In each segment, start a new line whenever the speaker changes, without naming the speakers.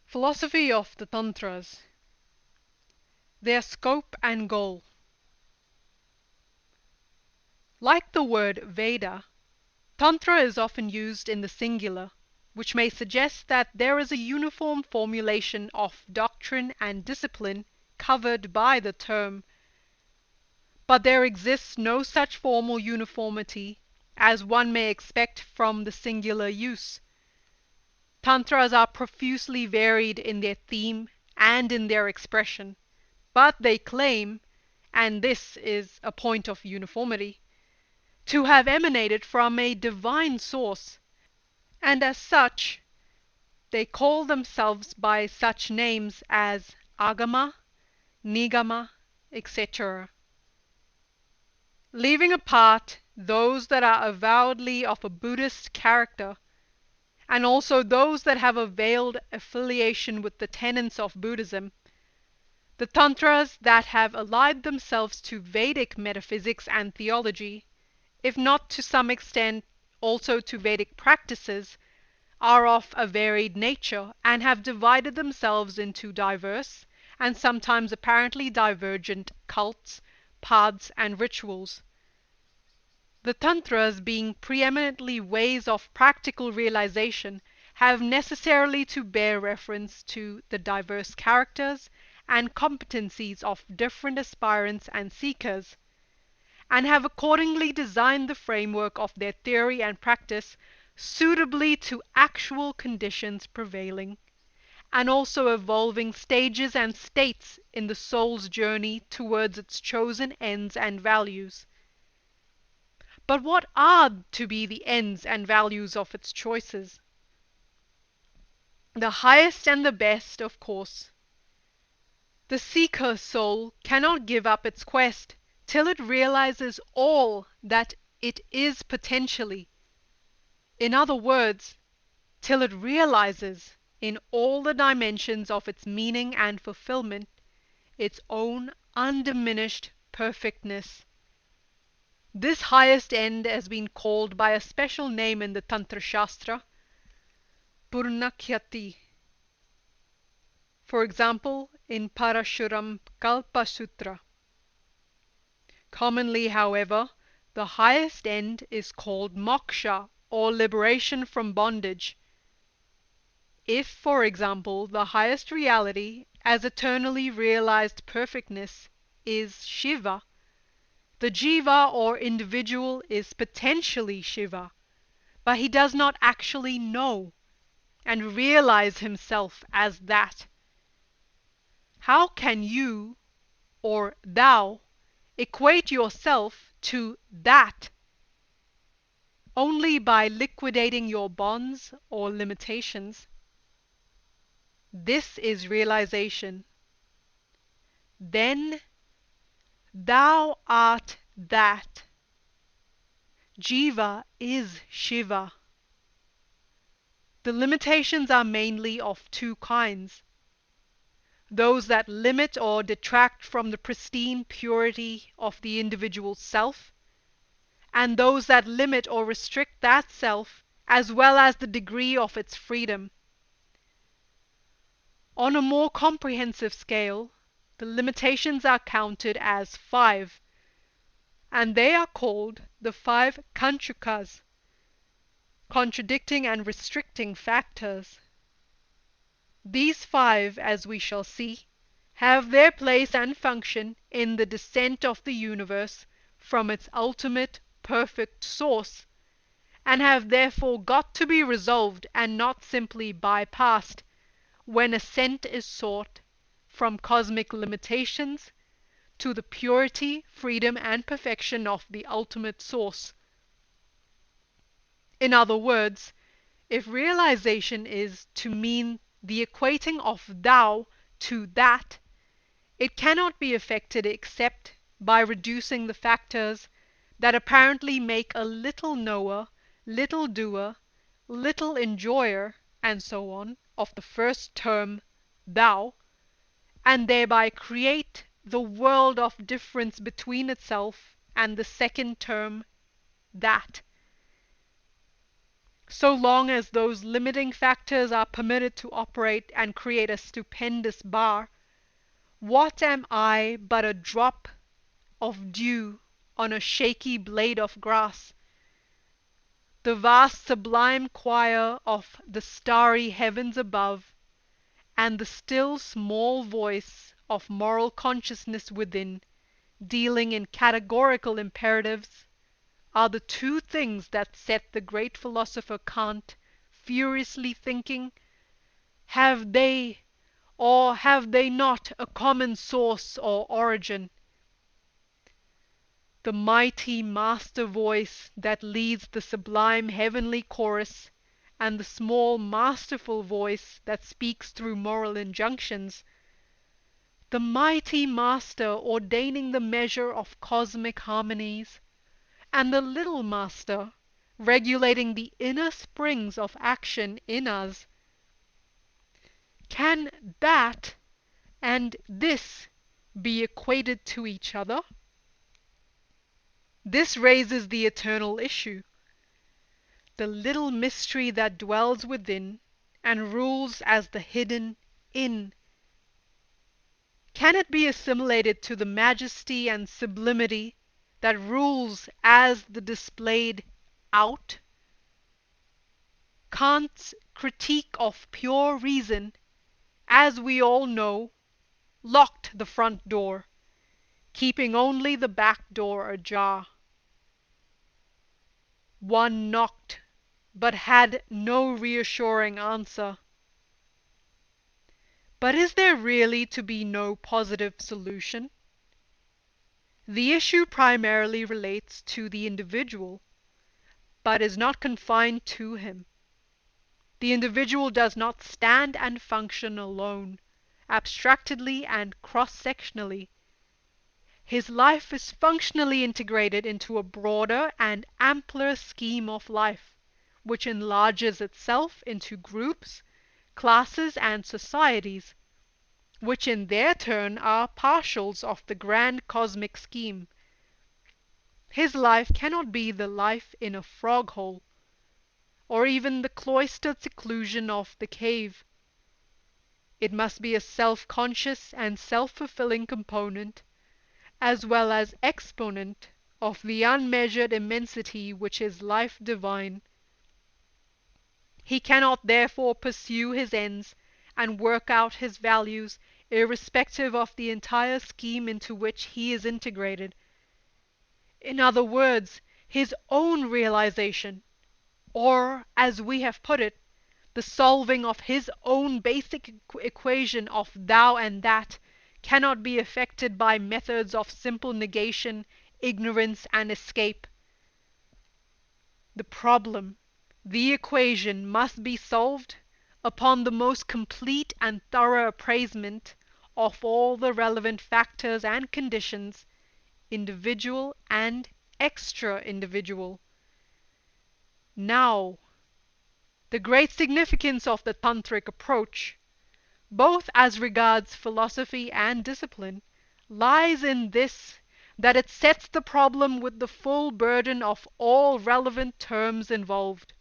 Philosophy of the Tantras. Their scope and goal. Like the word Veda, Tantra is often used in the singular, which may suggest that there is a uniform formulation of doctrine and discipline covered by the term. But there exists no such formal uniformity as one may expect from the singular use. Tantras are profusely varied in their theme and in their expression, but they claim, and this is a point of uniformity, to have emanated from a divine source, and as such they call themselves by such names as Agama, Nigama, etc. Leaving apart those that are avowedly of a Buddhist character, and also those that have a veiled affiliation with the tenets of Buddhism, the Tantras that have allied themselves to Vedic metaphysics and theology, if not to some extent also to Vedic practices, are of a varied nature, and have divided themselves into diverse, and sometimes apparently divergent, cults, paths, and rituals. The Tantras, being preeminently ways of practical realization, have necessarily to bear reference to the diverse characters and competencies of different aspirants and seekers, and have accordingly designed the framework of their theory and practice suitably to actual conditions prevailing, and also evolving stages and states in the soul's journey towards its chosen ends and values. But what are to be the ends and values of its choices? The highest and the best, of course. The seeker soul cannot give up its quest till it realizes all that it is potentially. In other words, till it realizes, in all the dimensions of its meaning and fulfillment, its own undiminished perfectness. This highest end has been called by a special name in the Tantra Shastra, Purnakhyati. For example, in Parashuram Kalpa Sutra. Commonly, however, the highest end is called moksha, or liberation from bondage. If, for example, the highest reality, as eternally realized perfectness, is Shiva, the jiva or individual is potentially Shiva, but he does not actually know and realize himself as that. How can you, or thou, equate yourself to that? Only by liquidating your bonds or limitations. This is realization. Then thou art that. Jiva is Shiva. The limitations are mainly of two kinds. Those that limit or detract from the pristine purity of the individual self, and those that limit or restrict that self as well as the degree of its freedom. On a more comprehensive scale, the limitations are counted as 5, and they are called the 5 Kanchukas, contradicting and restricting factors. These 5, as we shall see, have their place and function in the descent of the universe from its ultimate perfect source, and have therefore got to be resolved and not simply bypassed when ascent is sought from cosmic limitations to the purity, freedom, and perfection of the ultimate source. In other words, if realization is to mean the equating of thou to that, it cannot be effected except by reducing the factors that apparently make a little knower, little doer, little enjoyer, and so on, of the first term, thou, and thereby create the world of difference between itself and the second term, that. so long as those limiting factors are permitted to operate and create a stupendous bar, what am I but a drop of dew on a shaky blade of grass? The vast sublime choir of the starry heavens above, and the still small voice of moral consciousness within, dealing in categorical imperatives, are the two things that set the great philosopher Kant furiously thinking, have they or have they not a common source or origin? The mighty master voice that leads the sublime heavenly chorus, and the small masterful voice that speaks through moral injunctions, the mighty master ordaining the measure of cosmic harmonies, and the little master regulating the inner springs of action in us. Can that and this be equated to each other? This raises the eternal issue. The little mystery that dwells within and rules as the hidden in. Can it be assimilated to the majesty and sublimity that rules as the displayed out? Kant's critique of pure reason, as we all know, locked the front door, keeping only the back door ajar. One knocked, but had no reassuring answer. But is there really to be no positive solution? The issue primarily relates to the individual, but is not confined to him. The individual does not stand and function alone, abstractedly and cross-sectionally. His life is functionally integrated into a broader and ampler scheme of life, which enlarges itself into groups, classes, and societies, which in their turn are partials of the grand cosmic scheme. His life cannot be the life in a frog-hole, or even the cloistered seclusion of the cave. It must be a self-conscious and self-fulfilling component, as well as exponent, of the unmeasured immensity which is life divine. He cannot therefore pursue his ends and work out his values irrespective of the entire scheme into which he is integrated. In other words, his own realization, or, as we have put it, the solving of his own basic equation of thou and that, cannot be effected by methods of simple negation, ignorance, and escape. The problem, the equation, must be solved upon the most complete and thorough appraisement of all the relevant factors and conditions, individual and extra-individual. Now, the great significance of the Tantric approach, both as regards philosophy and discipline, lies in this, that it sets the problem with the full burden of all relevant terms involved.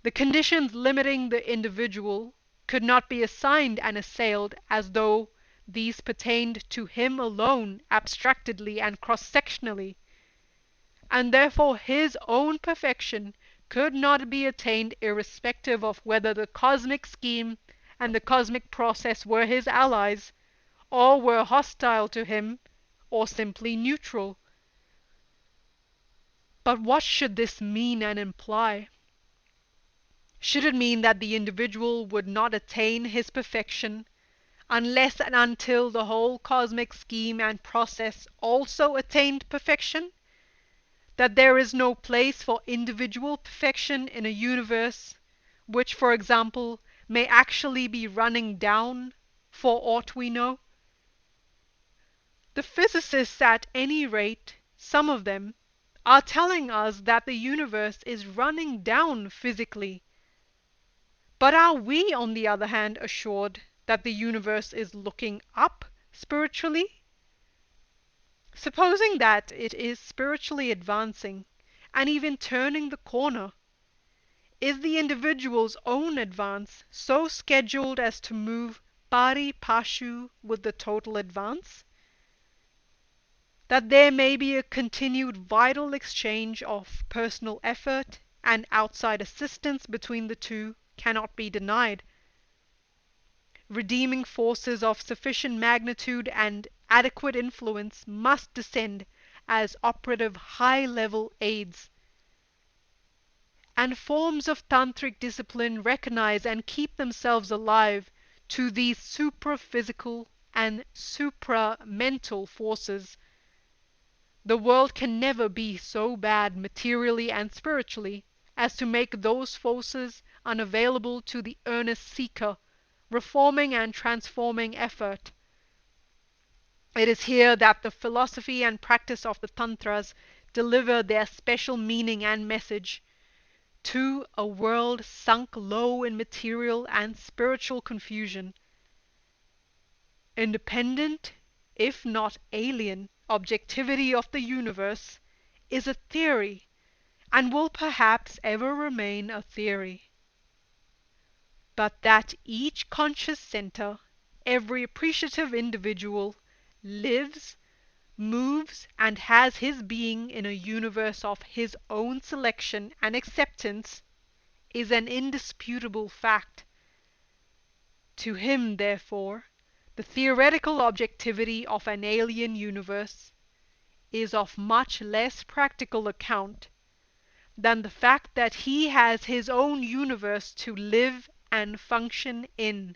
The conditions limiting the individual could not be assigned and assailed as though these pertained to him alone abstractedly and cross-sectionally, and therefore his own perfection could not be attained irrespective of whether the cosmic scheme and the cosmic process were his allies, or were hostile to him, or simply neutral. But what should this mean and imply? Should it mean that the individual would not attain his perfection unless and until the whole cosmic scheme and process also attained perfection? That there is no place for individual perfection in a universe which, for example, may actually be running down, for aught we know? The physicists, at any rate, some of them, are telling us that the universe is running down physically. But are we, on the other hand, assured that the universe is looking up spiritually? Supposing that it is spiritually advancing, and even turning the corner, is the individual's own advance so scheduled as to move pari passu with the total advance? That there may be a continued vital exchange of personal effort and outside assistance between the two cannot be denied. Redeeming forces of sufficient magnitude and adequate influence must descend as operative high-level aids. And forms of tantric discipline recognize and keep themselves alive to these supra-physical and supra-mental forces. The world can never be so bad materially and spiritually as to make those forces unavailable to the earnest seeker, reforming and transforming effort. It is here that the philosophy and practice of the Tantras deliver their special meaning and message. To a world sunk low in material and spiritual confusion, independent, if not alien, objectivity of the universe is a theory, and will perhaps ever remain a theory. But that each conscious center, every appreciative individual, lives, moves, and has his being in a universe of his own selection and acceptance is an indisputable fact. To him, therefore, the theoretical objectivity of an alien universe is of much less practical account than the fact that he has his own universe to live and function in.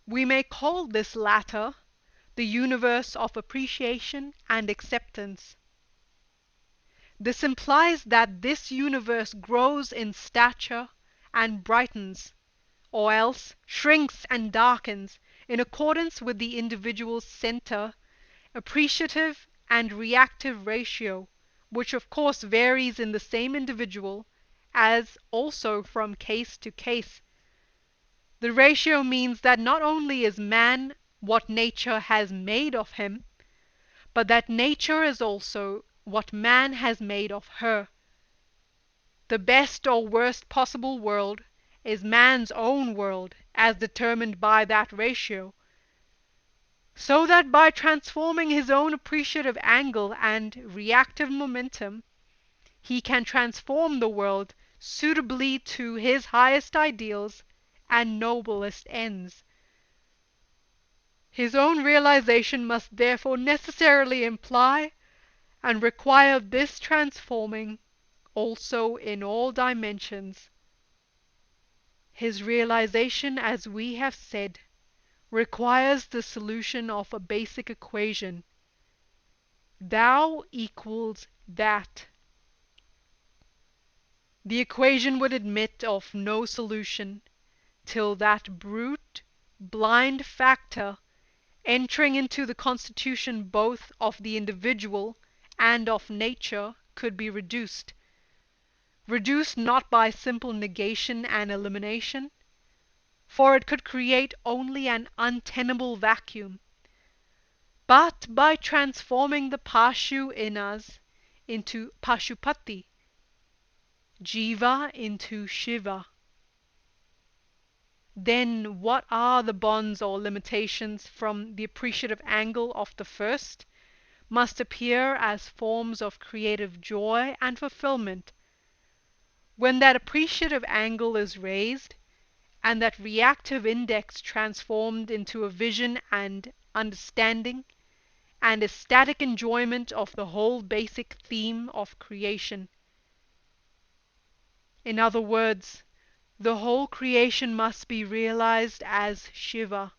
We may call this latter the universe of appreciation and acceptance. This implies that this universe grows in stature and brightens, or else shrinks and darkens in accordance with the individual's center, appreciative and reactive ratio, which of course varies in the same individual, as also from case to case. The ratio means that not only is man what nature has made of him, but that nature is also what man has made of her. The best or worst possible world is man's own world as determined by that ratio, so that by transforming his own appreciative angle and reactive momentum, he can transform the world suitably to his highest ideals and noblest ends. His own realization must therefore necessarily imply and require this transforming also in all dimensions. His realization, as we have said, requires the solution of a basic equation. Thou equals that. The equation would admit of no solution till that brute, blind factor entering into the constitution both of the individual and of nature could be reduced. Reduced not by simple negation and elimination, for it could create only an untenable vacuum, but by transforming the Pashu in us into Pashupati, Jiva into Shiva. Then what are the bonds or limitations from the appreciative angle of the first must appear as forms of creative joy and fulfillment. When that appreciative angle is raised, and that reactive index transformed into a vision and understanding and ecstatic enjoyment of the whole basic theme of creation. In other words, the whole creation must be realized as Shiva.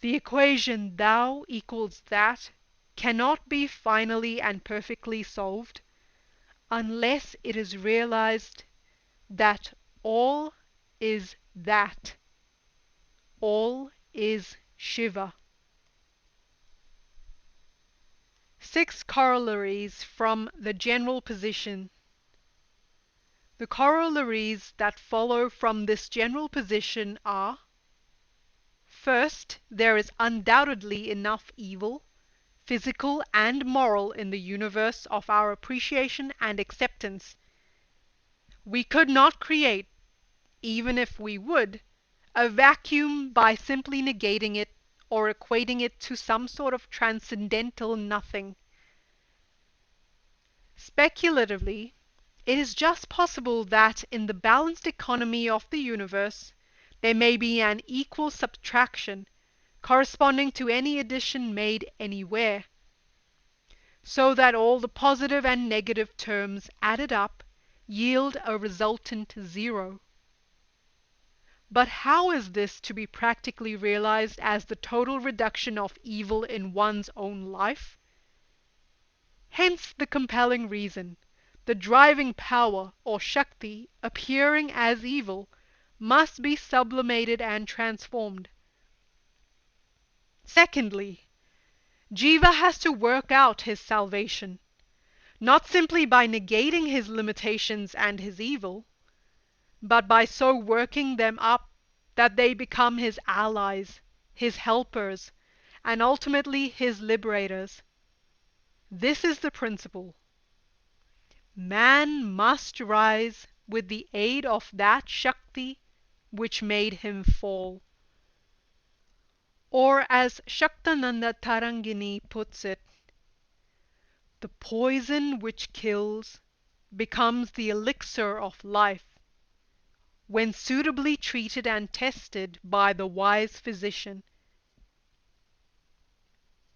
The equation thou equals that cannot be finally and perfectly solved unless it is realized that all is that. All is Shiva. 6 corollaries from the general position. The corollaries that follow from this general position are: first, there is undoubtedly enough evil, physical and moral, in the universe of our appreciation and acceptance, We could not create, even if we would, a vacuum by simply negating it or equating it to some sort of transcendental nothing. Speculatively, it is just possible that in the balanced economy of the universe there may be an equal subtraction corresponding to any addition made anywhere, so that all the positive and negative terms added up yield a resultant zero. But how is this to be practically realized as the total reduction of evil in one's own life? Hence the compelling reason, the driving power or Shakti appearing as evil must be sublimated and transformed. Secondly, Jiva has to work out his salvation, not simply by negating his limitations and his evil, but by so working them up that they become his allies, his helpers, and ultimately his liberators. This is the principle. Man must rise with the aid of that Shakti which made him fall. Or as Shaktananda Tarangini puts it, the poison which kills becomes the elixir of life when suitably treated and tested by the wise physician.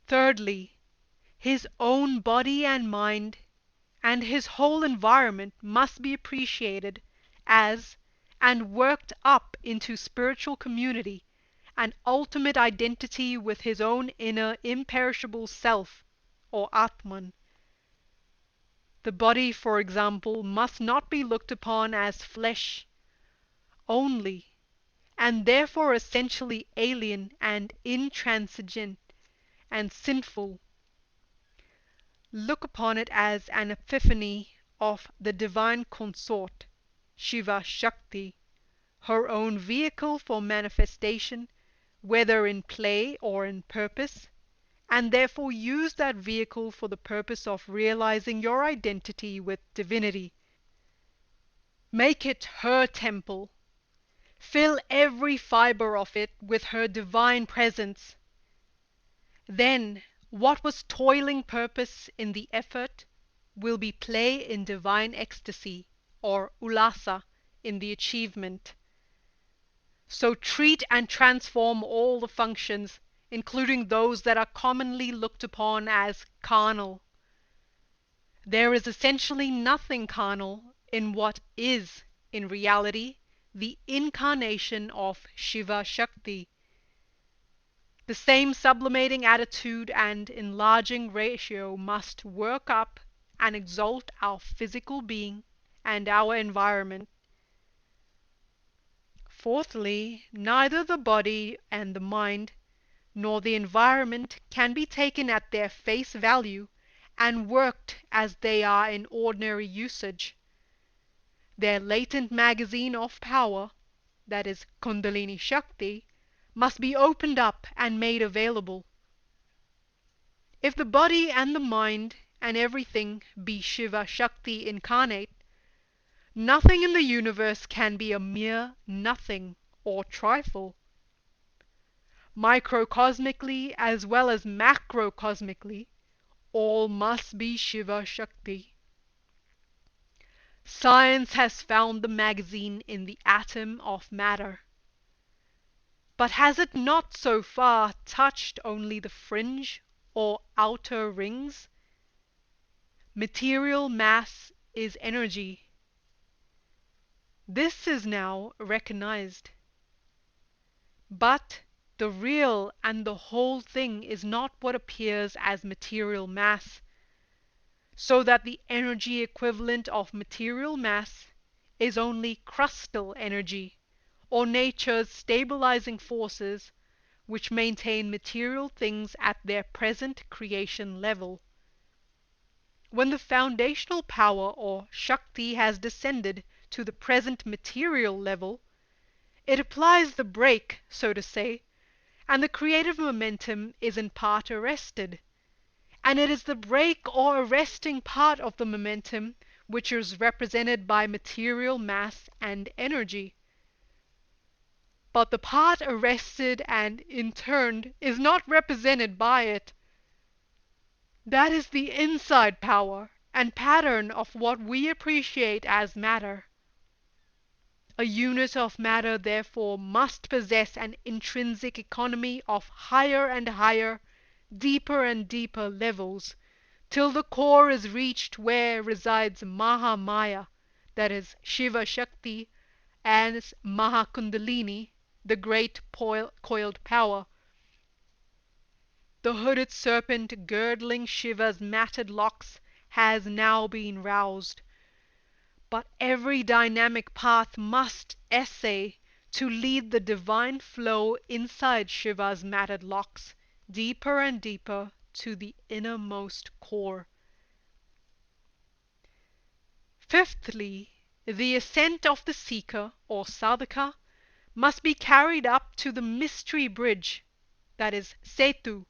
Thirdly, his own body and mind and his whole environment must be appreciated as and worked up into spiritual community and ultimate identity with his own inner imperishable self or Atman. The body, for example, must not be looked upon as flesh only, and therefore essentially alien and intransigent and sinful. Look upon it as an epiphany of the divine consort, Shiva Shakti, her own vehicle for manifestation, whether in play or in purpose, and therefore use that vehicle for the purpose of realizing your identity with divinity. Make it her temple. Fill every fiber of it with her divine presence. Then what was toiling purpose in the effort will be play in divine ecstasy, or ulasa in the achievement. So treat and transform all the functions, including those that are commonly looked upon as carnal. There is essentially nothing carnal in what is, in reality, the incarnation of Shiva Shakti. The same sublimating attitude and enlarging ratio must work up and exalt our physical being and our environment. Fourthly, neither the body and the mind nor the environment can be taken at their face value and worked as they are in ordinary usage. Their latent magazine of power, that is Kundalini Shakti, must be opened up and made available. If the body and the mind and everything be Shiva Shakti incarnate, nothing in the universe can be a mere nothing or trifle. Microcosmically as well as macrocosmically, all must be Shiva Shakti. Science has found the magazine in the atom of matter. But has it not so far touched only the fringe or outer rings? Material mass is energy. This is now recognized. But the real and the whole thing is not what appears as material mass, so that the energy equivalent of material mass is only crustal energy, or nature's stabilizing forces which maintain material things at their present creation level. When the foundational power or Shakti has descended to the present material level, it applies the brake, so to say, and the creative momentum is in part arrested. And it is the brake or arresting part of the momentum which is represented by material mass and energy. But the part arrested and interned is not represented by it. That is the inside power and pattern of what we appreciate as matter. A unit of matter, therefore, must possess an intrinsic economy of higher and higher, deeper and deeper levels, till the core is reached where resides Maha Maya, that is, Shiva Shakti, and Maha Kundalini, the great coiled power. The hooded serpent girdling Shiva's matted locks has now been roused. But every dynamic path must essay to lead the divine flow inside Shiva's matted locks, deeper and deeper to the innermost core. Fifthly, the ascent of the seeker, or sadhaka, must be carried up to the mystery bridge, that is, setu,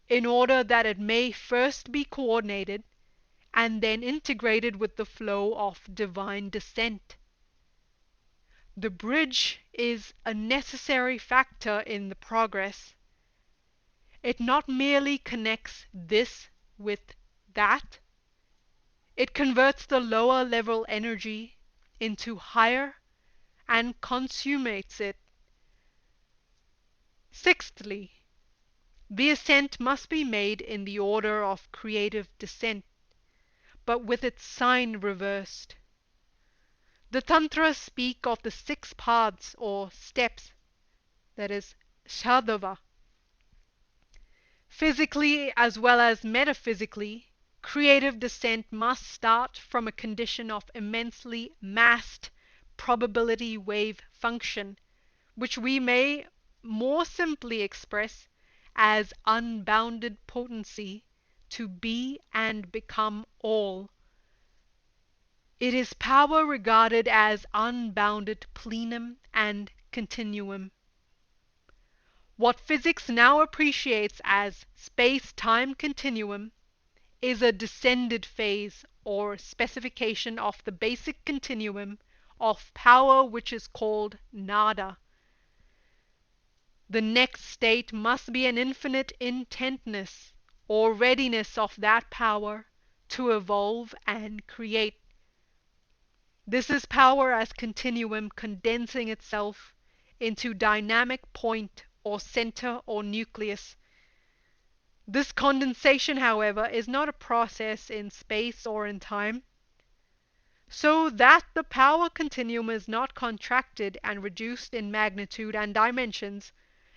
in order that it may first be coordinated and then integrated with the flow of divine descent. The bridge is a necessary factor in the progress. It not merely connects this with that, it converts the lower level energy into higher and consummates it. Sixthly, the ascent must be made in the order of creative descent, but with its sign reversed. The Tantras speak of the 6 paths or steps, that is, Shaiva. Physically as well as metaphysically, creative descent must start from a condition of immensely massed probability wave function, which we may more simply express as unbounded potency to be and become all. It is power regarded as unbounded plenum and continuum. What physics now appreciates as space-time continuum is a descended phase or specification of the basic continuum of power which is called nada. The next state must be an infinite intentness or readiness of that power to evolve and create. This is power as continuum condensing itself into dynamic point or center or nucleus. This condensation, however, is not a process in space or in time, so that the power continuum is not contracted and reduced in magnitude and dimensions,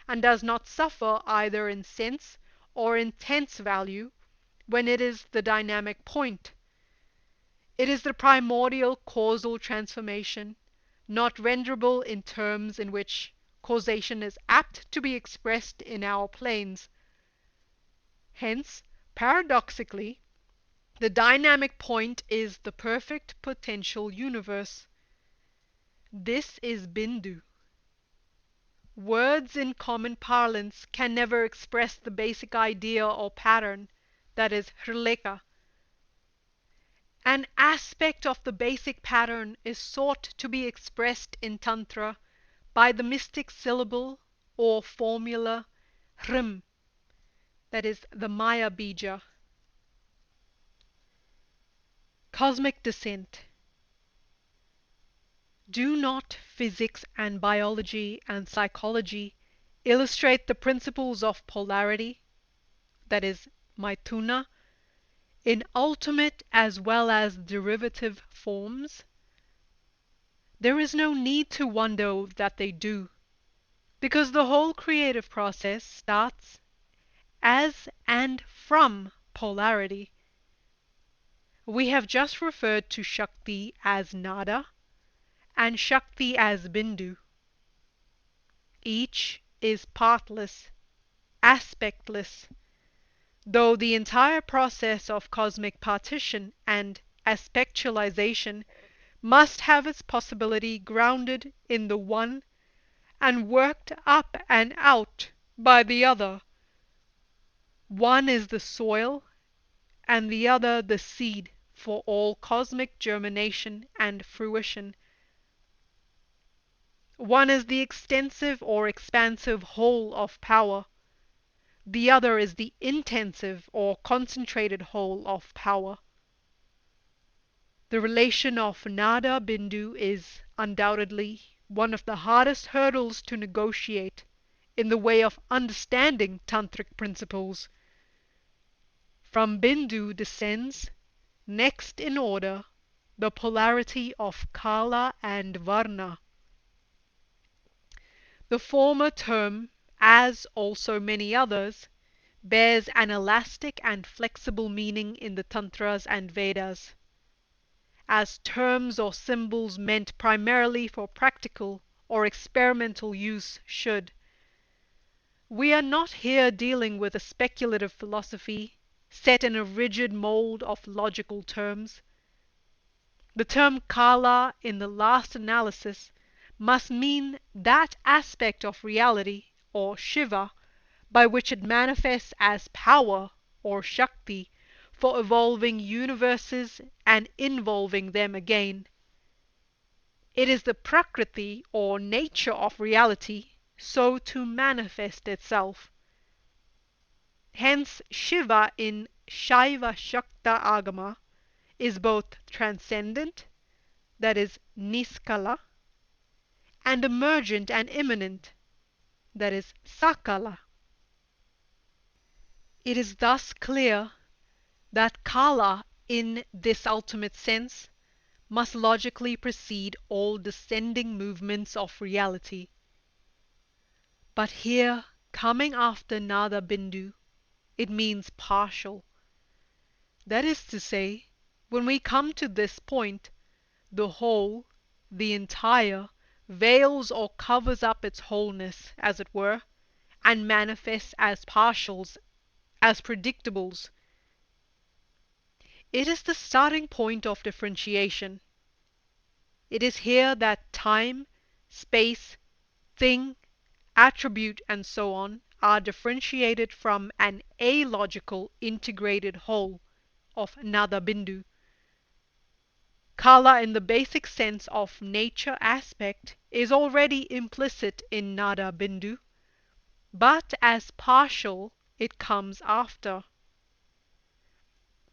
and does not suffer either in sense or in tense value when it is the dynamic point. It is the primordial causal transformation, not renderable in terms in which causation is apt to be expressed in our planes. Hence, paradoxically, the dynamic point is the perfect potential universe. This is Bindu. Words in common parlance can never express the basic idea or pattern, that is Hrleka. An aspect of the basic pattern is sought to be expressed in Tantra by the mystic syllable or formula Hrm, that is the Maya Bija. Cosmic descent. Do not physics and biology and psychology illustrate the principles of polarity, that is Maithuna, in ultimate as well as derivative forms? There is no need to wonder that they do, because the whole creative process starts as and from polarity. We have just referred to Shakti as Nada and Shakti as Bindu. Each is partless, aspectless, though the entire process of cosmic partition and aspectualization must have its possibility grounded in the one and worked up and out by the other. One is the soil and the other the seed for all cosmic germination and fruition. One is the extensive or expansive whole of power. The other is the intensive or concentrated whole of power. The relation of Nada Bindu is undoubtedly one of the hardest hurdles to negotiate in the way of understanding Tantric principles. From Bindu descends, next in order, the polarity of Kala and Varna. The former term, as also many others, bears an elastic and flexible meaning in the Tantras and Vedas, as terms or symbols meant primarily for practical or experimental use should. We are not here dealing with a speculative philosophy set in a rigid mold of logical terms. The term Kala in the last analysis must mean that aspect of reality, or Shiva, by which it manifests as power, or Shakti, for evolving universes and involving them again. It is the Prakriti, or nature of reality, so to manifest itself. Hence Shiva in Shaiva Shakta Agama is both transcendent, that is Niskala, and emergent and immanent, that is Sakala. It is thus clear that Kala, in this ultimate sense, must logically precede all descending movements of reality. But here, coming after Nada Bindu, it means partial. That is to say, when we come to this point, the whole, the entire, veils or covers up its wholeness, as it were, and manifests as partials, as predictables. It is the starting point of differentiation. It is here that time, space, thing, attribute, and so on are differentiated from an alogical integrated whole of Nada Bindu. Kala in the basic sense of nature aspect is already implicit in Nada Bindu, but as partial it comes after.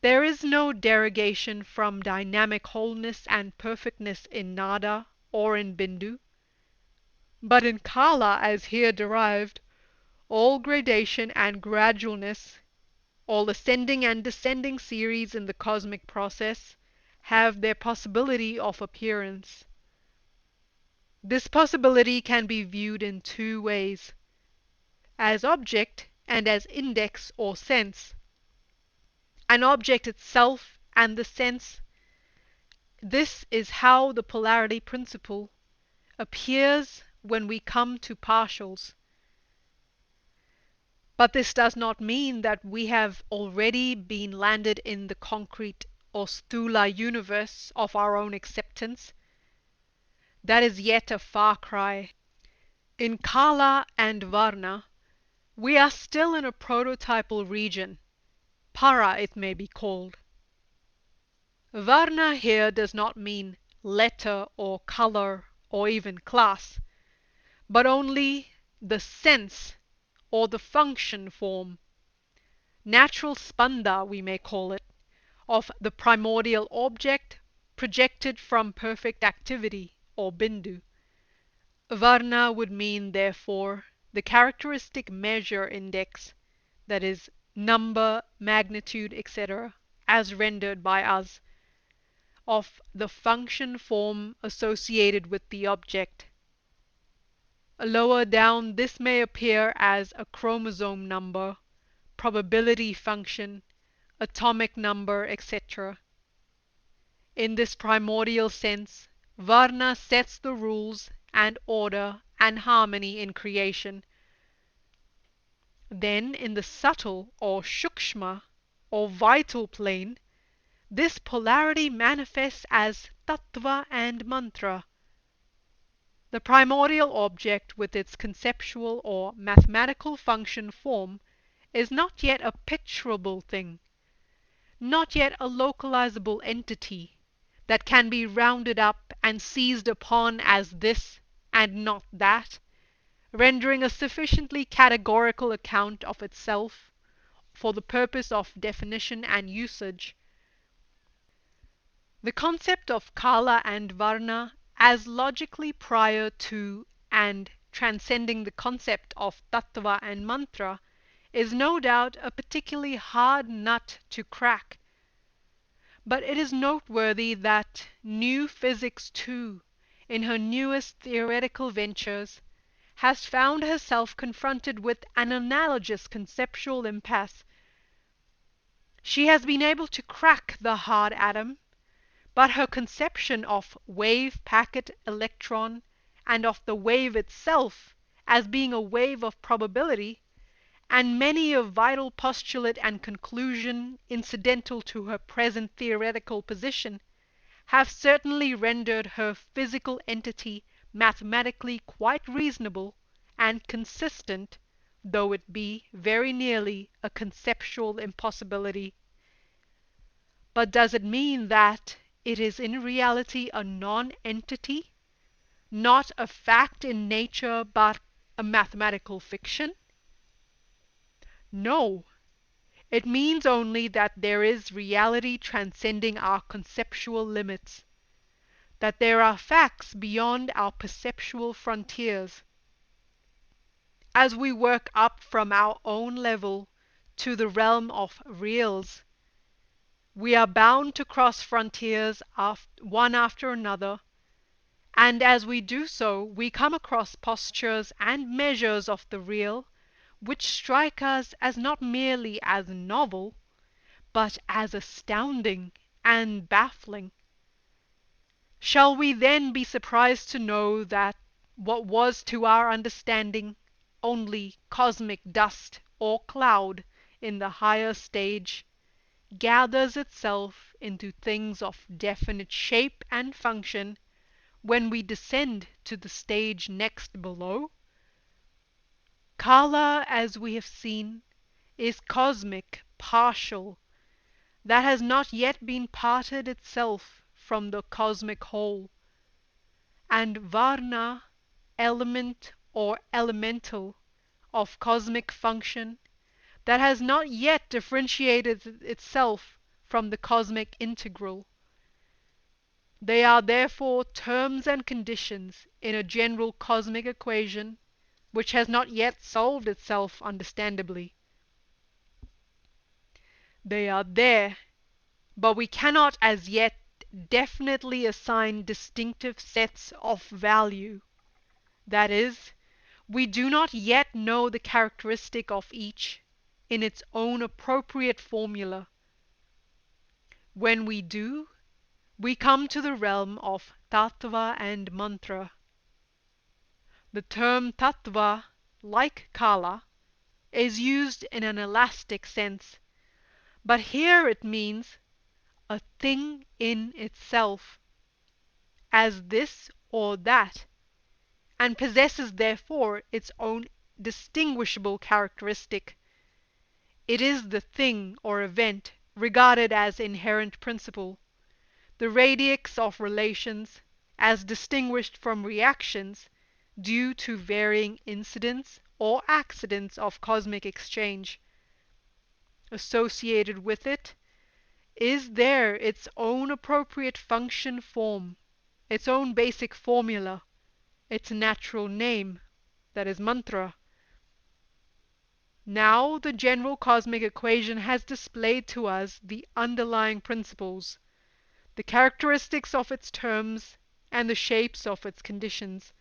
There is no derogation from dynamic wholeness and perfectness in Nada or in Bindu, but in Kala as here derived, all gradation and gradualness, all ascending and descending series in the cosmic process, have their possibility of appearance. This possibility can be viewed in two ways, as object and as index or sense. An object itself and the sense, this is how the polarity principle appears when we come to partials. But this does not mean that we have already been landed in the concrete or sthula universe of our own acceptance. That is yet a far cry. In Kala and Varna, we are still in a prototypal region, para it may be called. Varna here does not mean letter or color or even class, but only the sense or the function form, natural spanda we may call it, of the primordial object projected from perfect activity or bindu. Varna would mean, therefore, the characteristic measure index, that is, number, magnitude, etc., as rendered by us, of the function form associated with the object. Lower down this may appear as a chromosome number, probability function, atomic number, etc. In this primordial sense, Varna sets the rules and order and harmony in creation. Then in the subtle or shukshma or vital plane, this polarity manifests as tattva and mantra. The primordial object with its conceptual or mathematical function form is not yet a picturable thing. not yet a localizable entity that can be rounded up and seized upon as this and not that, rendering a sufficiently categorical account of itself for the purpose of definition and usage. The concept of Kala and Varna as logically prior to and transcending the concept of Tattva and Mantra is no doubt a particularly hard nut to crack, but it is noteworthy that New Physics too, in her newest theoretical ventures, has found herself confronted with an analogous conceptual impasse. She has been able to crack the hard atom, but her conception of wave-packet-electron and of the wave itself as being a wave of probability, and many a vital postulate and conclusion incidental to her present theoretical position, have certainly rendered her physical entity mathematically quite reasonable and consistent, though it be very nearly a conceptual impossibility. But does it mean that it is in reality a non-entity, not a fact in nature but a mathematical fiction? No, it means only that there is reality transcending our conceptual limits, that there are facts beyond our perceptual frontiers. As we work up from our own level to the realm of reals, we are bound to cross frontiers one after another, and as we do so we come across postures and measures of the real which strike us as not merely as novel, but as astounding and baffling. Shall we then be surprised to know that what was to our understanding only cosmic dust or cloud in the higher stage gathers itself into things of definite shape and function when we descend to the stage next below? Kala, as we have seen, is cosmic, partial, that has not yet been parted itself from the cosmic whole, and Varna, element or elemental, of cosmic function, that has not yet differentiated itself from the cosmic integral. They are therefore terms and conditions in a general cosmic equation which has not yet solved itself understandably. They are there, but we cannot as yet definitely assign distinctive sets of value. That is, we do not yet know the characteristic of each in its own appropriate formula. When we do, we come to the realm of Tattva and Mantra. The term Tattva, like Kala, is used in an elastic sense, but here it means a thing in itself, as this or that, and possesses therefore its own distinguishable characteristic. It is the thing or event regarded as inherent principle, the radix of relations, as distinguished from reactions due to varying incidents or accidents of cosmic exchange. Associated with it is there its own appropriate function form, its own basic formula, its natural name, that is mantra. Now the general cosmic equation has displayed to us the underlying principles, the characteristics of its terms, and the shapes of its conditions.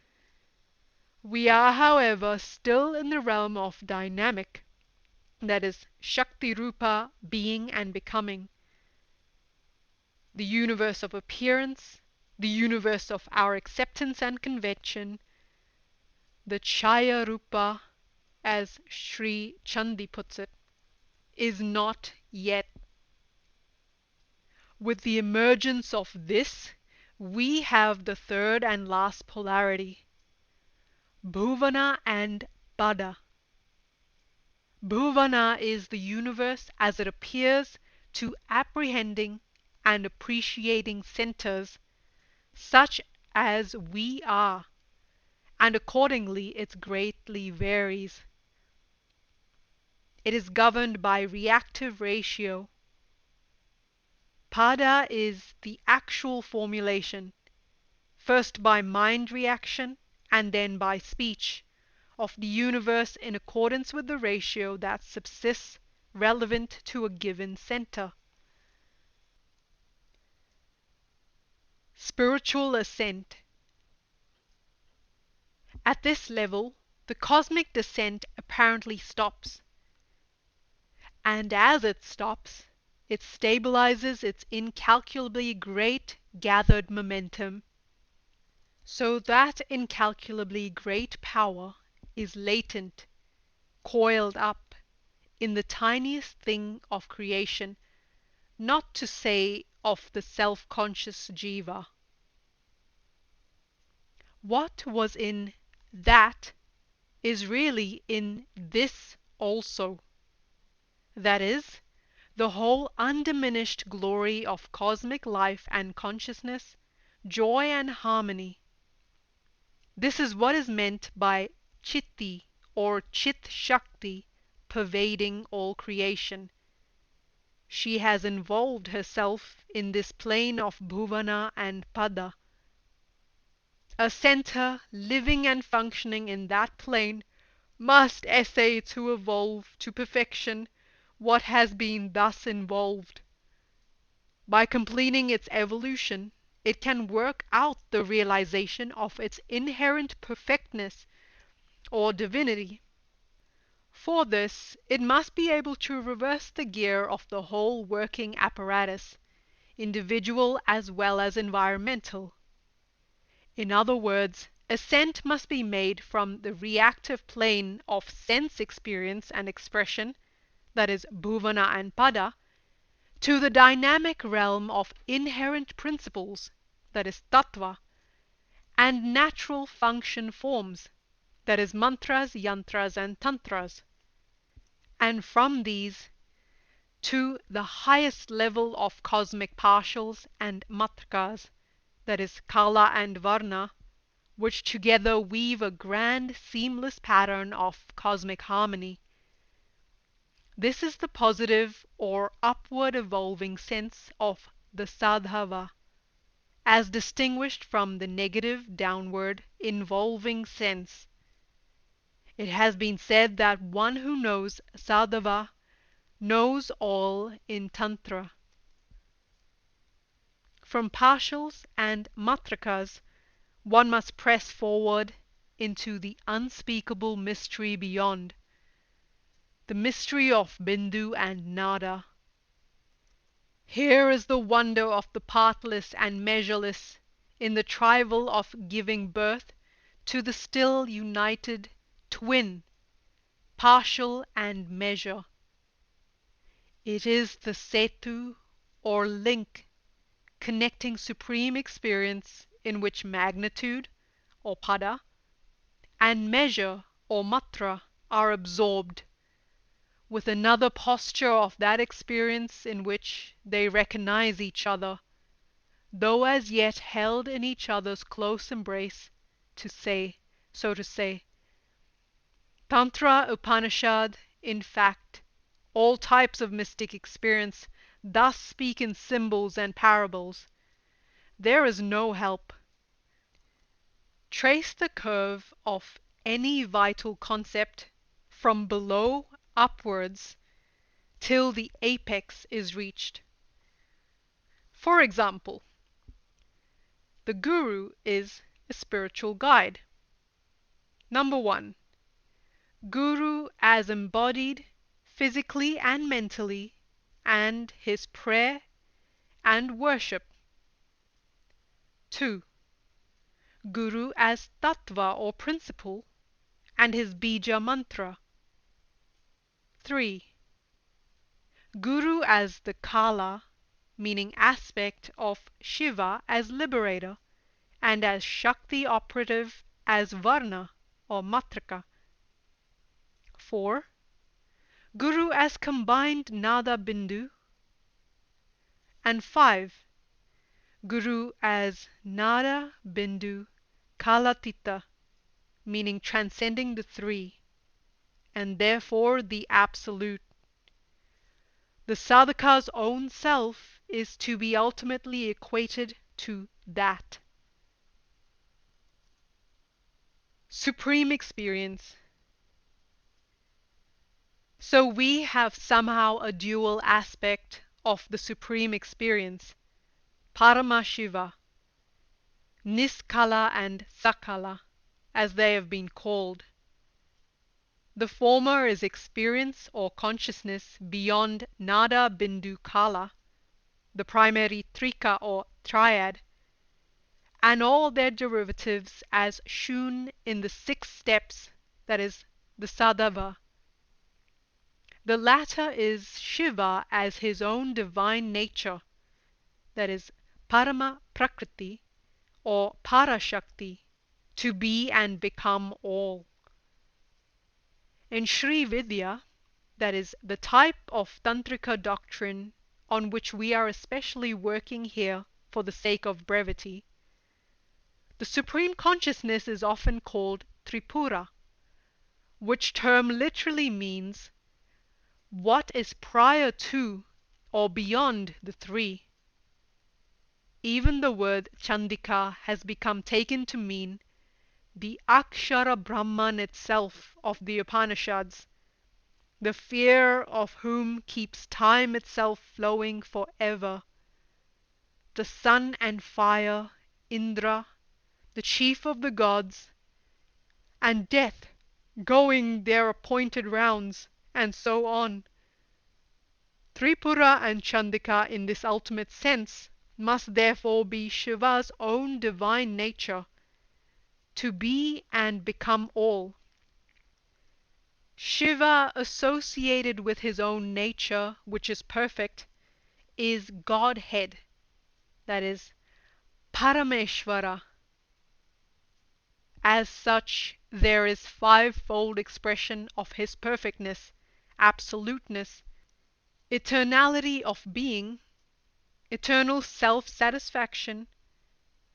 We are, however, still in the realm of dynamic, that is, Shakti Rupa, being and becoming, the universe of appearance, the universe of our acceptance and convention, the Chaya Rupa, as Sri Chandi puts it, is not yet. With the emergence of this, we have the third and last polarity, Bhuvana and Pada. Bhuvana is the universe as it appears to apprehending and appreciating centers such as we are, and accordingly it greatly varies. It is governed by reactive ratio. Pada is the actual formulation, first by mind reaction and then by speech, of the universe in accordance with the ratio that subsists relevant to a given center. Spiritual ascent. At this level, the cosmic descent apparently stops, and as it stops, it stabilizes its incalculably great gathered momentum, so that incalculably great power is latent, coiled up, in the tiniest thing of creation, not to say of the self-conscious Jiva. What was in that is really in this also. That is, the whole undiminished glory of cosmic life and consciousness, joy and harmony. This is what is meant by Chitti or Chit Shakti pervading all creation. She has involved herself in this plane of Bhuvana and Pada. A center living and functioning in that plane must essay to evolve to perfection what has been thus involved. By completing its evolution, it can work out the realization of its inherent perfectness or divinity. For this, it must be able to reverse the gear of the whole working apparatus, individual as well as environmental. In other words, ascent must be made from the reactive plane of sense experience and expression, that is Bhuvana and Pada, to the dynamic realm of inherent principles, that is Tattva, and natural function forms, that is Mantras, Yantras, and Tantras, and from these to the highest level of cosmic partials and Matrikas, that is Kala and Varna, which together weave a grand seamless pattern of cosmic harmony. This is the positive or upward evolving sense of the Sadhava, as distinguished from the negative downward involving sense. It has been said that one who knows Sadhava knows all in Tantra. From partials and matrikas one must press forward into the unspeakable mystery beyond, the mystery of Bindu and Nada. Here is the wonder of the partless and measureless in the trival of giving birth to the still united twin, partial and measure. It is the setu or link connecting supreme experience in which magnitude or pada and measure or matra are absorbed, with another posture of that experience in which they recognize each other, though as yet held in each other's close embrace, so to say. Tantra, Upanishad, in fact, all types of mystic experience thus speak in symbols and parables. There is no help. Trace the curve of any vital concept from below upwards till the apex is reached. For example, the Guru is a spiritual guide. Number 1. Guru as embodied physically and mentally, and his prayer and worship. 2. Guru as tattva or principle, and his bija mantra. 3. Guru as the Kala, meaning aspect of Shiva as liberator, and as Shakti operative as Varna or Matrika. 4. Guru as combined Nada Bindu, And 5. Guru as Nada Bindu Kalatita, meaning transcending the three, and therefore the Absolute. The sadhaka's own self is to be ultimately equated to that. Supreme experience. So we have somehow a dual aspect of the supreme experience, Paramashiva, Niskala and Sakala, as they have been called. The former is experience or consciousness beyond Nada Bindu Kala, the primary Trika or triad, and all their derivatives as shewn in the 6 steps, that is, the Sadhava. The latter is Shiva as his own divine nature, that is, Parama Prakriti or Parashakti, to be and become all. In Sri Vidya, that is, the type of Tantrika doctrine on which we are especially working here for the sake of brevity, the Supreme Consciousness is often called Tripura, which term literally means what is prior to or beyond the three. Even the word Chandika has become taken to mean the Akshara Brahman itself of the Upanishads, the fear of whom keeps time itself flowing forever. The sun and fire, Indra, the chief of the gods, and death going their appointed rounds, and so on. Tripura and Chandika in this ultimate sense must therefore be Shiva's own divine nature, to be and become all. Shiva, associated with his own nature, which is perfect, is Godhead, that is, Parameshvara. As such, there is 5-fold expression of his perfectness, absoluteness, eternality of being, eternal self-satisfaction,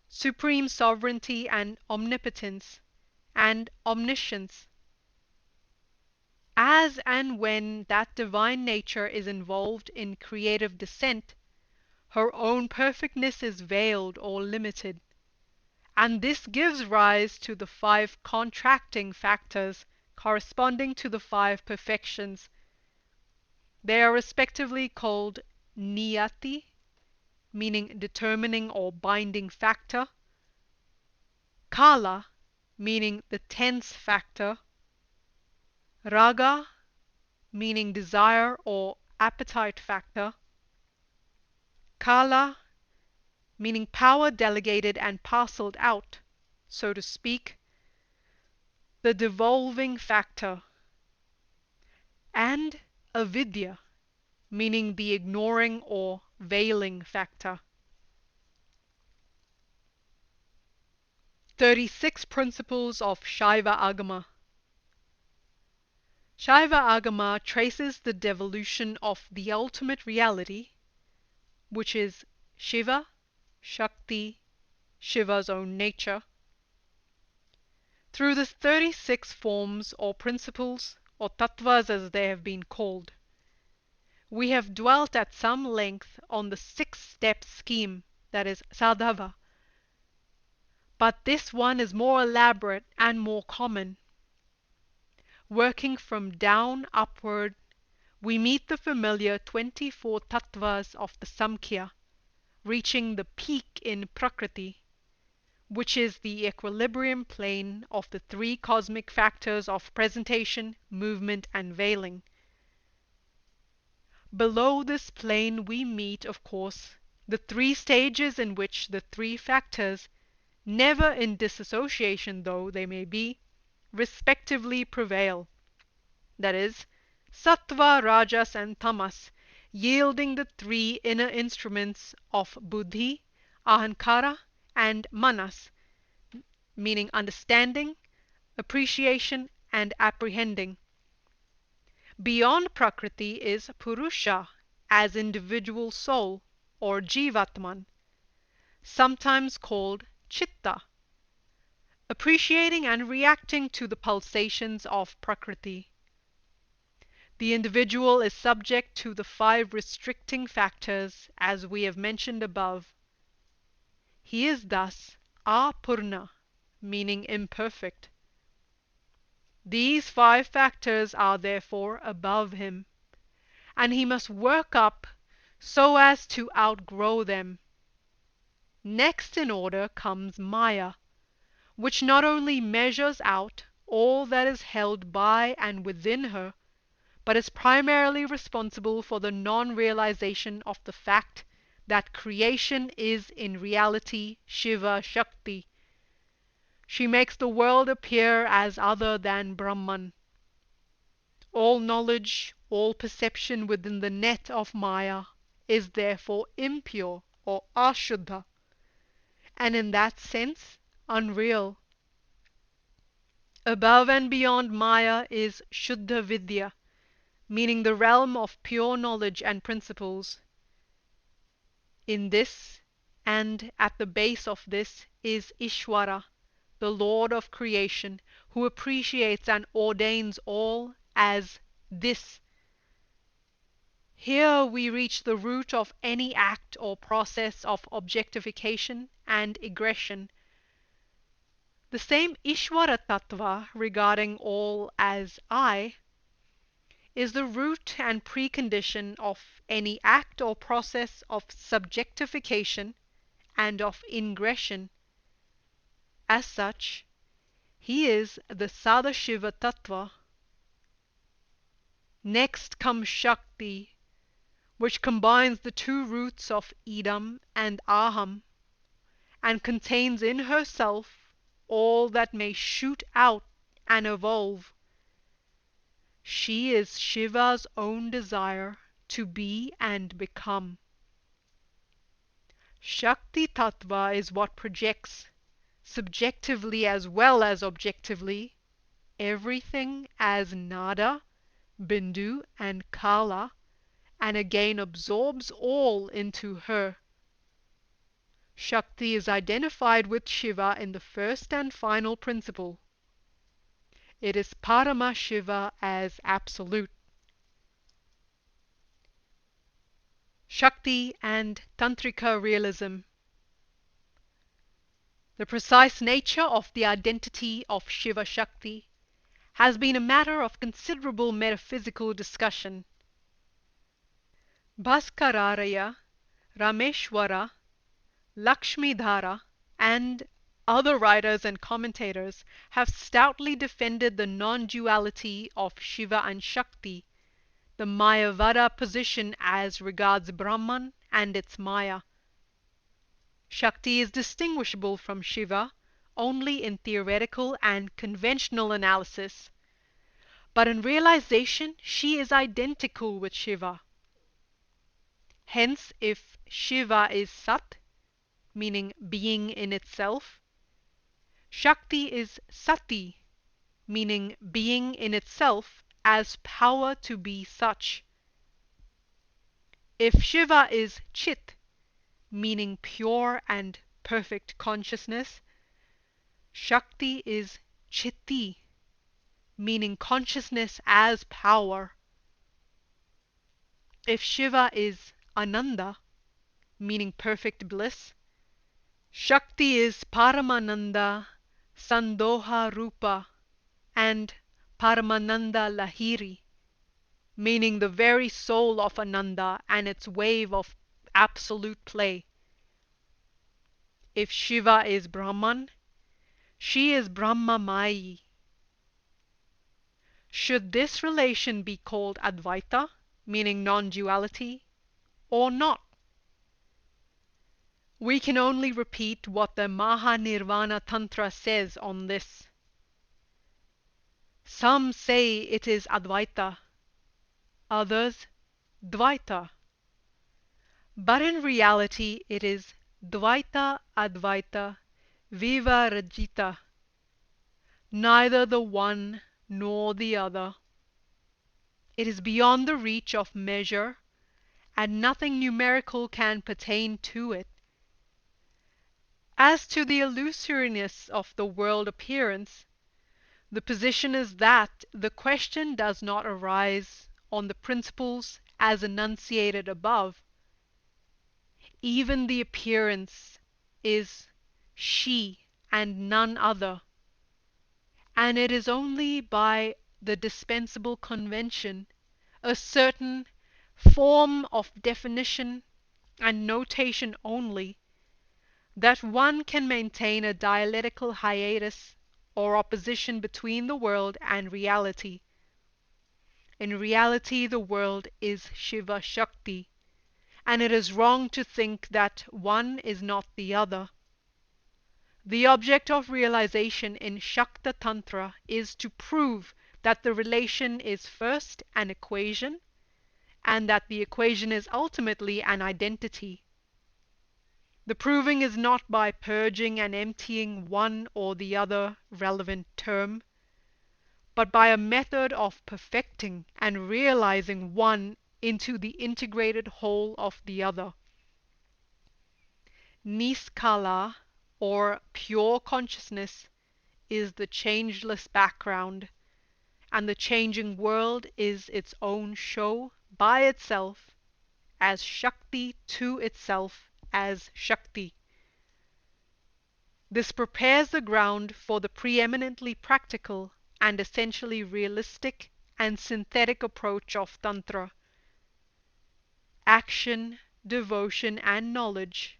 supreme sovereignty and omnipotence, and omniscience. As and when that divine nature is involved in creative descent, her own perfectness is veiled or limited, and this gives rise to the 5 contracting factors corresponding to the 5 perfections. They are respectively called Niyati, meaning determining or binding factor, Kala, meaning the tense factor, Raga, meaning desire or appetite factor, Kala, meaning power delegated and parceled out, so to speak, the devolving factor, and Avidya, meaning the ignoring or veiling factor. 36 Principles of Shaiva Agama. Shaiva Agama traces the devolution of the ultimate reality, which is Shiva, Shakti, Shiva's own nature, through the 36 forms or principles, or tattvas as they have been called. We have dwelt at some length on the 6-step scheme, that is sadhava, but this one is more elaborate and more common. Working from down upward, we meet the familiar 24 tattvas of the Samkhya, reaching the peak in Prakriti, which is the equilibrium plane of the 3 cosmic factors of presentation, movement, and veiling. Below this plane we meet, of course, the 3 stages in which the 3 factors, never in dissociation though they may be, respectively prevail, that is, Sattva, Rajas, and Tamas, yielding the 3 inner instruments of Buddhi, Ahankara, and Manas, meaning understanding, appreciation, and apprehending. Beyond Prakriti is Purusha, as individual soul, or Jivatman, sometimes called Chitta, appreciating and reacting to the pulsations of Prakriti. The individual is subject to the 5 restricting factors as we have mentioned above. He is thus apurna, meaning imperfect. These 5 factors are therefore above him, and he must work up so as to outgrow them. Next in order comes Maya, which not only measures out all that is held by and within her, but is primarily responsible for the non-realization of the fact that creation is in reality Shiva Shakti. She makes the world appear as other than Brahman. All knowledge, all perception within the net of Maya is therefore impure or ashuddha, and in that sense unreal. Above and beyond Maya is Shuddha Vidya, meaning the realm of pure knowledge and principles. In this, and at the base of this, is Ishvara, the Lord of creation, who appreciates and ordains all as this. Here we reach the root of any act or process of objectification and aggression. The same Ishvara Tattva regarding all as I is the root and precondition of any act or process of subjectification and of ingression. As such, he is the Sadashiva Tattva. Next comes Shakti, which combines the 2 roots of Idam and Aham, and contains in herself all that may shoot out and evolve. She is Shiva's own desire to be and become. Shakti Tattva is what projects, subjectively as well as objectively, everything as Nada, Bindu, and Kala, and again absorbs all into her. Shakti is identified with Shiva in the first and final principle. It is Parama Shiva as absolute. Shakti and Tantrika Realism. The precise nature of the identity of Shiva Shakti has been a matter of considerable metaphysical discussion. Bhaskararaya, Rameshwara, Lakshmidhara, and other writers and commentators have stoutly defended the non-duality of Shiva and Shakti, the Mayavada position as regards Brahman and its Maya. Shakti is distinguishable from Shiva only in theoretical and conventional analysis, but in realization she is identical with Shiva. Hence, if Shiva is Sat, meaning being in itself, Shakti is Sati, meaning being in itself as power to be such. If Shiva is Chit, meaning pure and perfect consciousness, Shakti is Chitti, meaning consciousness as power. If Shiva is Ananda, meaning perfect bliss, Shakti is Paramananda Sandoha Rupa and Paramananda Lahiri, meaning the very soul of Ananda and its wave of absolute play. If Shiva is Brahman, she is Brahmamayi. Should this relation be called Advaita, meaning non-duality, or not? We can only repeat what the Mahanirvana Tantra says on this. Some say it is Advaita, others Dvaita, but in reality it is Dvaita Advaita Vivarajita, neither the one nor the other. It is beyond the reach of measure and nothing numerical can pertain to it. As to the illusoriness of the world appearance, the position is that the question does not arise on the principles as enunciated above. Even the appearance is she and none other, and it is only by the dispensable convention, a certain form of definition and notation only, that one can maintain a dialectical hiatus or opposition between the world and reality. In reality the world is Shiva Shakti, and it is wrong to think that one is not the other. The object of realization in Shakta Tantra is to prove that the relation is first an equation, and that the equation is ultimately an identity. The proving is not by purging and emptying one or the other relevant term, but by a method of perfecting and realizing one into the integrated whole of the other. Niskala, or pure consciousness, is the changeless background, and the changing world is its own show by itself, as Shakti to itself as Shakti. This prepares the ground for the preeminently practical and essentially realistic and synthetic approach of Tantra. Action, devotion, and knowledge,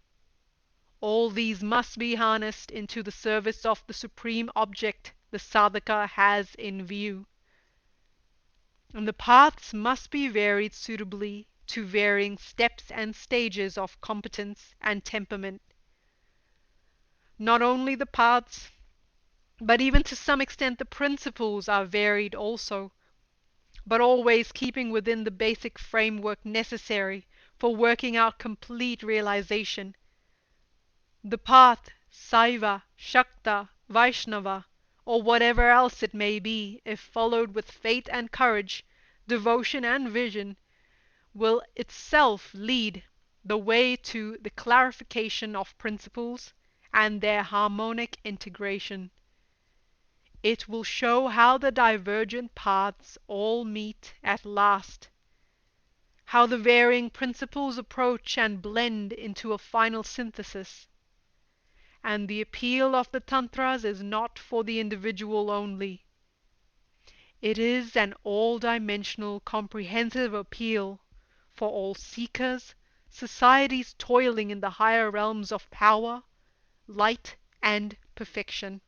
all these must be harnessed into the service of the supreme object the sadhaka has in view. And the paths must be varied suitably to varying steps and stages of competence and temperament. Not only the paths, but even to some extent the principles are varied also, but always keeping within the basic framework necessary for working out complete realization. The path, Saiva, Shakta, Vaishnava, or whatever else it may be, if followed with faith and courage, devotion and vision, will itself lead the way to the clarification of principles and their harmonic integration. It will show how the divergent paths all meet at last, how the varying principles approach and blend into a final synthesis. And the appeal of the Tantras is not for the individual only. It is an all-dimensional, comprehensive appeal for all seekers, societies toiling in the higher realms of power, light, and perfection.